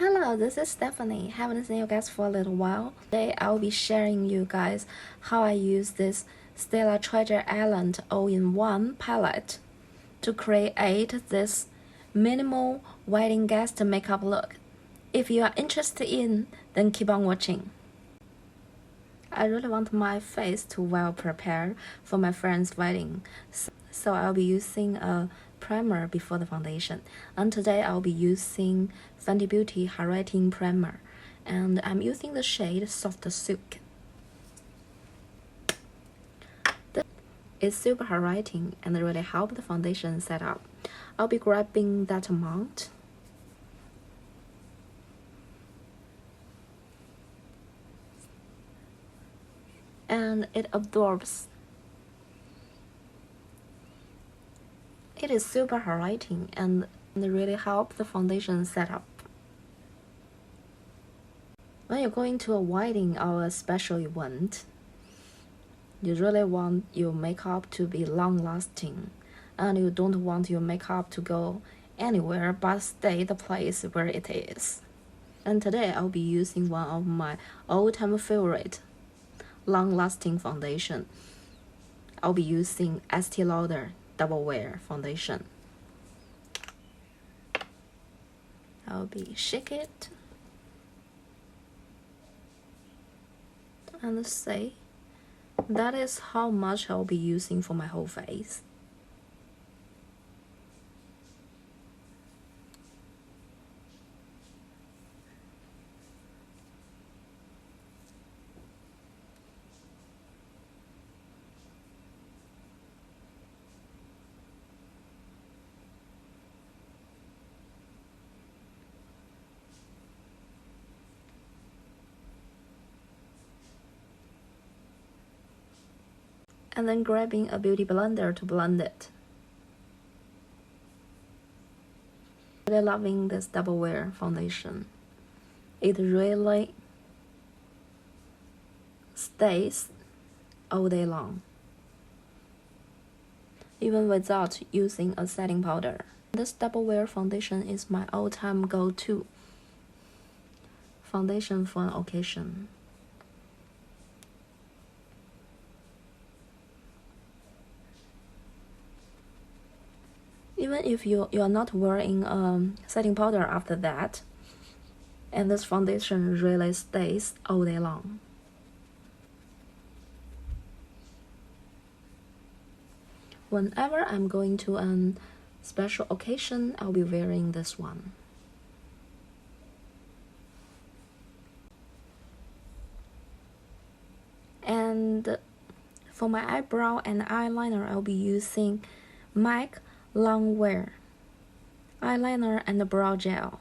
Hello, this is Stephanie. Haven't seen you guys for a little while. Today I'll be sharing you guys how I use this Stila Treasure Island all-in-one palette to create this minimal wedding guest makeup look. If you are interested in, then keep on watching. I really want my face to well prepared for my friend's wedding, so I'll be using a primer before the foundation. And today I'll be using Fenty Beauty Hydrating Primer, and I'm using the shade Soft Silk. This is super hydrating and really help the foundation set up. I'll be grabbing that amount. And it absorbs. It is super hydrating and really help the foundation set up. When you're going to a wedding or a special event, you really want your makeup to be long-lasting, and you don't want your makeup to go anywhere but stay the place where it is. And today I'll be using one of my all-time favorite long-lasting foundation. I'll be using Estée Lauder Double Wear foundation. I'll be shake it and say that is how much I'll be using for my whole face. And then grabbing a beauty blender to blend it. Really loving this Double Wear foundation. It really stays all day long, even without using a setting powder. This Double Wear foundation is my all-time go-to foundation for an occasion. Even if you are not wearing setting powder after that, and this foundation really stays all day long. Whenever I'm going to a special occasion, I'll be wearing this one. And for my eyebrow and eyeliner, I'll be using MAC Longwear eyeliner and brow gel.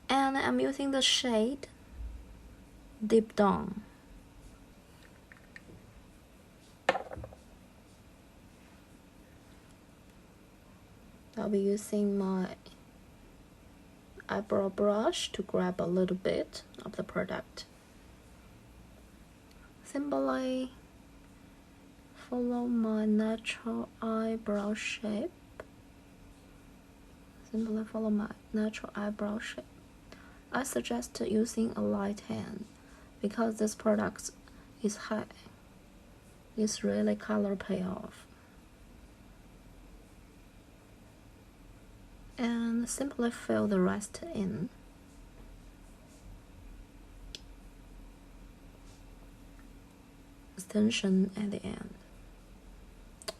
And I'm using the shade Deep Down. I'll be using my eyebrow brush to grab a little bit of the product. Simply follow my natural eyebrow shape. Simply follow my natural eyebrow shape. I suggest using a light hand because this product is high. It's really color payoff. And simply fill the rest in. Extension at the end.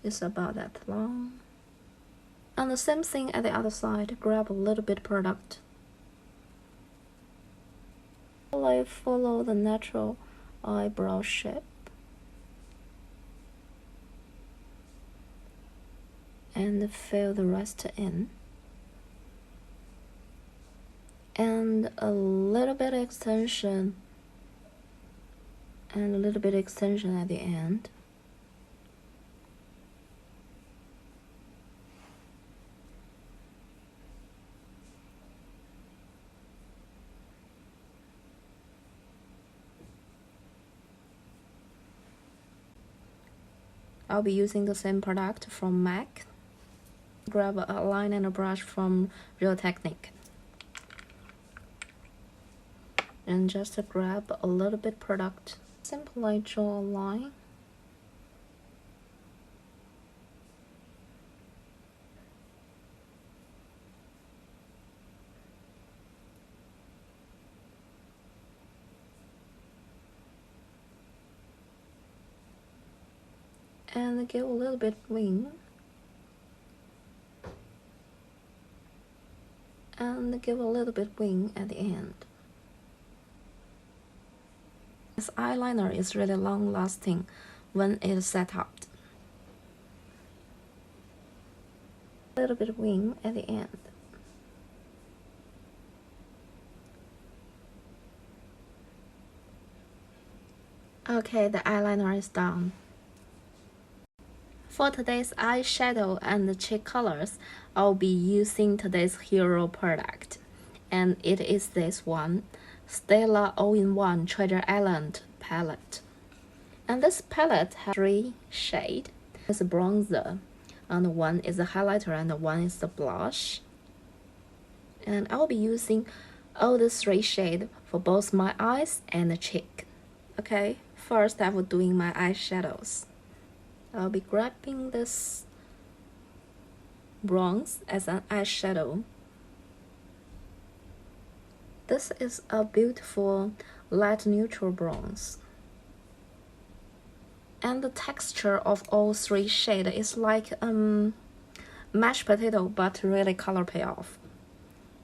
It's about that long. And the same thing at the other side. Grab a little bit product. Follow the natural eyebrow shape. And fill the rest in. And a little bit extension. And a little bit extension at the end. I'll be using the same product from MAC. Grab a line and a brush from Real Technique. And just grab a little bit product. Simply draw a line. And give a little bit wing. And give a little bit wing at the end. This eyeliner is really long lasting when it's set up. A little bit of wing at the end. Okay, the eyeliner is done. For today's eyeshadow and cheek colors, I'll be using today's hero product. And it is this one, Stila All-in-One Treasure Island palette. And this palette has 3 shades. It's a bronzer, and one is a highlighter, and one is the blush. And I'll be using all the 3 shades for both my eyes and the cheek. Okay, first I'm doing my eyeshadows. I'll be grabbing this bronze as an eyeshadow. This is a beautiful light neutral bronze. And the texture of all 3 shades is like mashed potato, but really color payoff.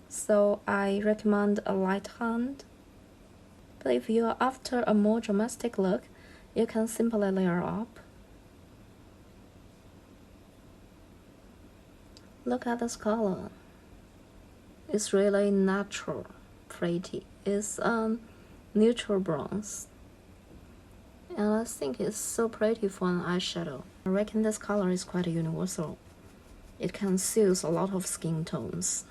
So I recommend a light hand. But if you are after a more dramatic look, you can simply layer up. Look at this color. It's really natural, pretty. It's neutral bronze. And I think it's so pretty for an eyeshadow. I reckon this color is quite universal. It can suit a lot of skin tones.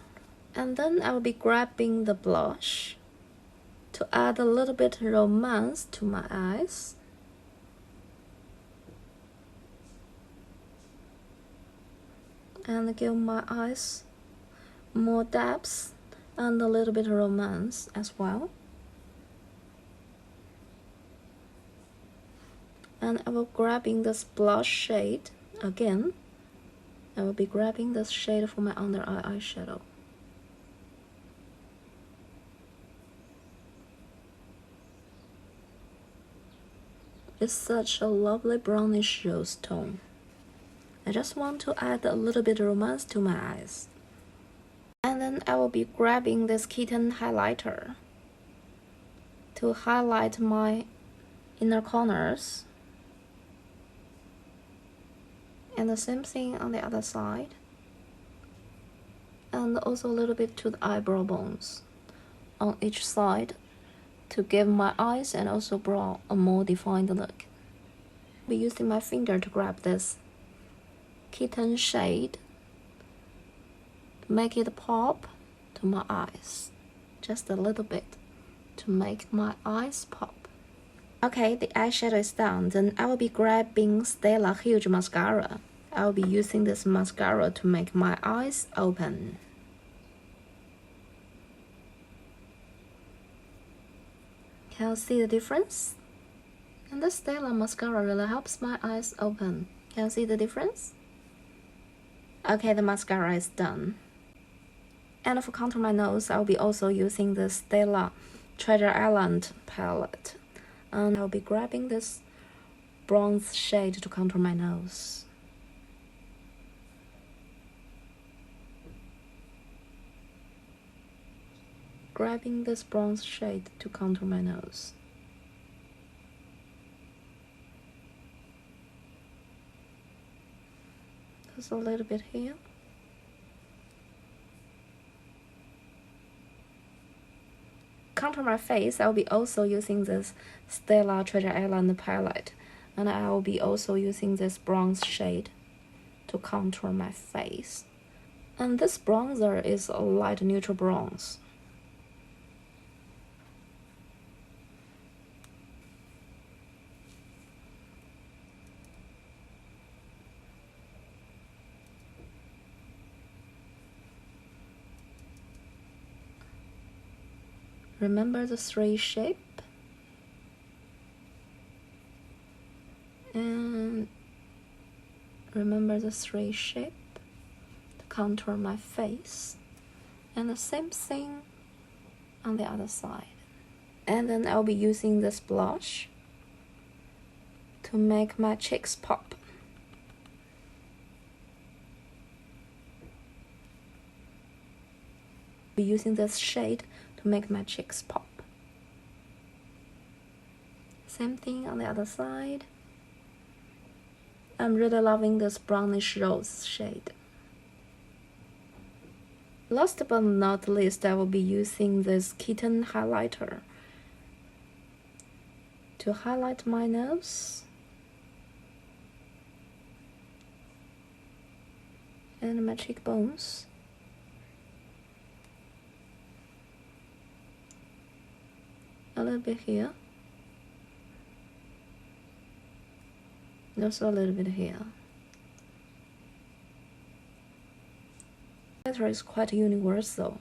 And then I'll be grabbing the blush to add a little bit romance to my eyes. And give my eyes more depth and a little bit of romance as well. And I will be grabbing this blush shade again. I will be grabbing this shade for my under eye eyeshadow. It's such a lovely brownish rose tone. I just want to add a little bit of romance to my eyes. And then I will be grabbing this kitten highlighter to highlight my inner corners. And the same thing on the other side. And also a little bit to the eyebrow bones on each side to give my eyes and also brow a more defined look. I'll be using my finger to grab this kitten shade, make it pop to my eyes, just a little bit to make my eyes pop. Okay, the eyeshadow is done. Then I will be grabbing Stila Huge Mascara. I will be using this mascara to make my eyes open. Can you see the difference? And the Stila mascara really helps my eyes open. Can you see the difference? Okay, the mascara is done. And for contour my nose, I'll be also using the Stila Treasure Island palette. And I'll be grabbing this bronze shade to contour my nose. Grabbing this bronze shade to contour my nose. Just a little bit here. Contour my face, I'll be also using this Stila Treasure Island palette. And I will be also using this bronze shade to contour my face. And this bronzer is a light neutral bronze. remember the 3 shape, and remember the 3 shape to contour my face, and the same thing on the other side. And then I'll be using this blush to make my cheeks pop. Be using this shade to make my cheeks pop. Same thing on the other side. I'm really loving this brownish rose shade. Last but not least, I will be using this kitten highlighter to highlight my nose and my cheekbones. A little bit here. Also a little bit here. The highlighter is quite universal.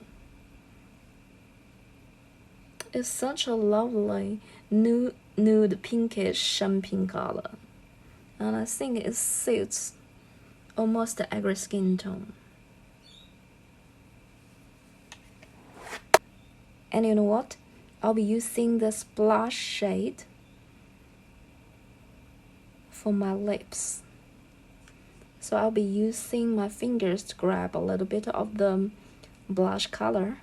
It's such a lovely nude pinkish champagne color, and I think it suits almost every skin tone. And you know what? I'll be using this blush shade for my lips. So I'll be using my fingers to grab a little bit of the blush color.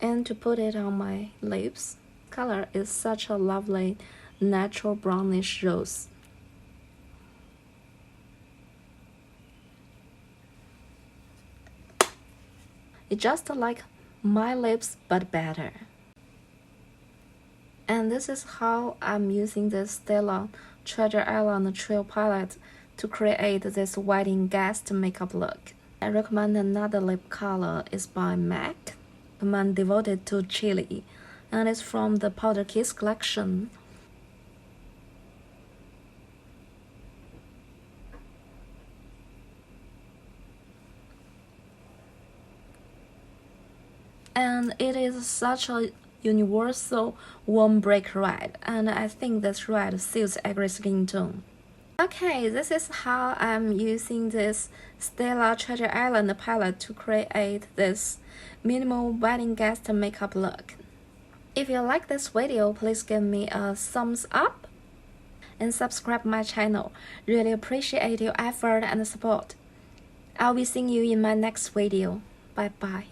And to put it on my lips. Color is such a lovely natural brownish rose. It's just like my lips but better. And this is how I'm using this Stila Treasure Island Trail palette to create this wedding guest makeup look. I recommend another lip color is by MAC. I'm devoted to chili, and it's from the Powder Kiss collection. And it is such a universal warm brick red, and I think this red suits every skin tone. Okay, this is how I'm using this Stila Treasure Island palette to create this minimal wedding guest makeup look. If you like this video, please give me a thumbs up and subscribe my channel. Really appreciate your effort and support. I'll be seeing you in my next video. Bye bye.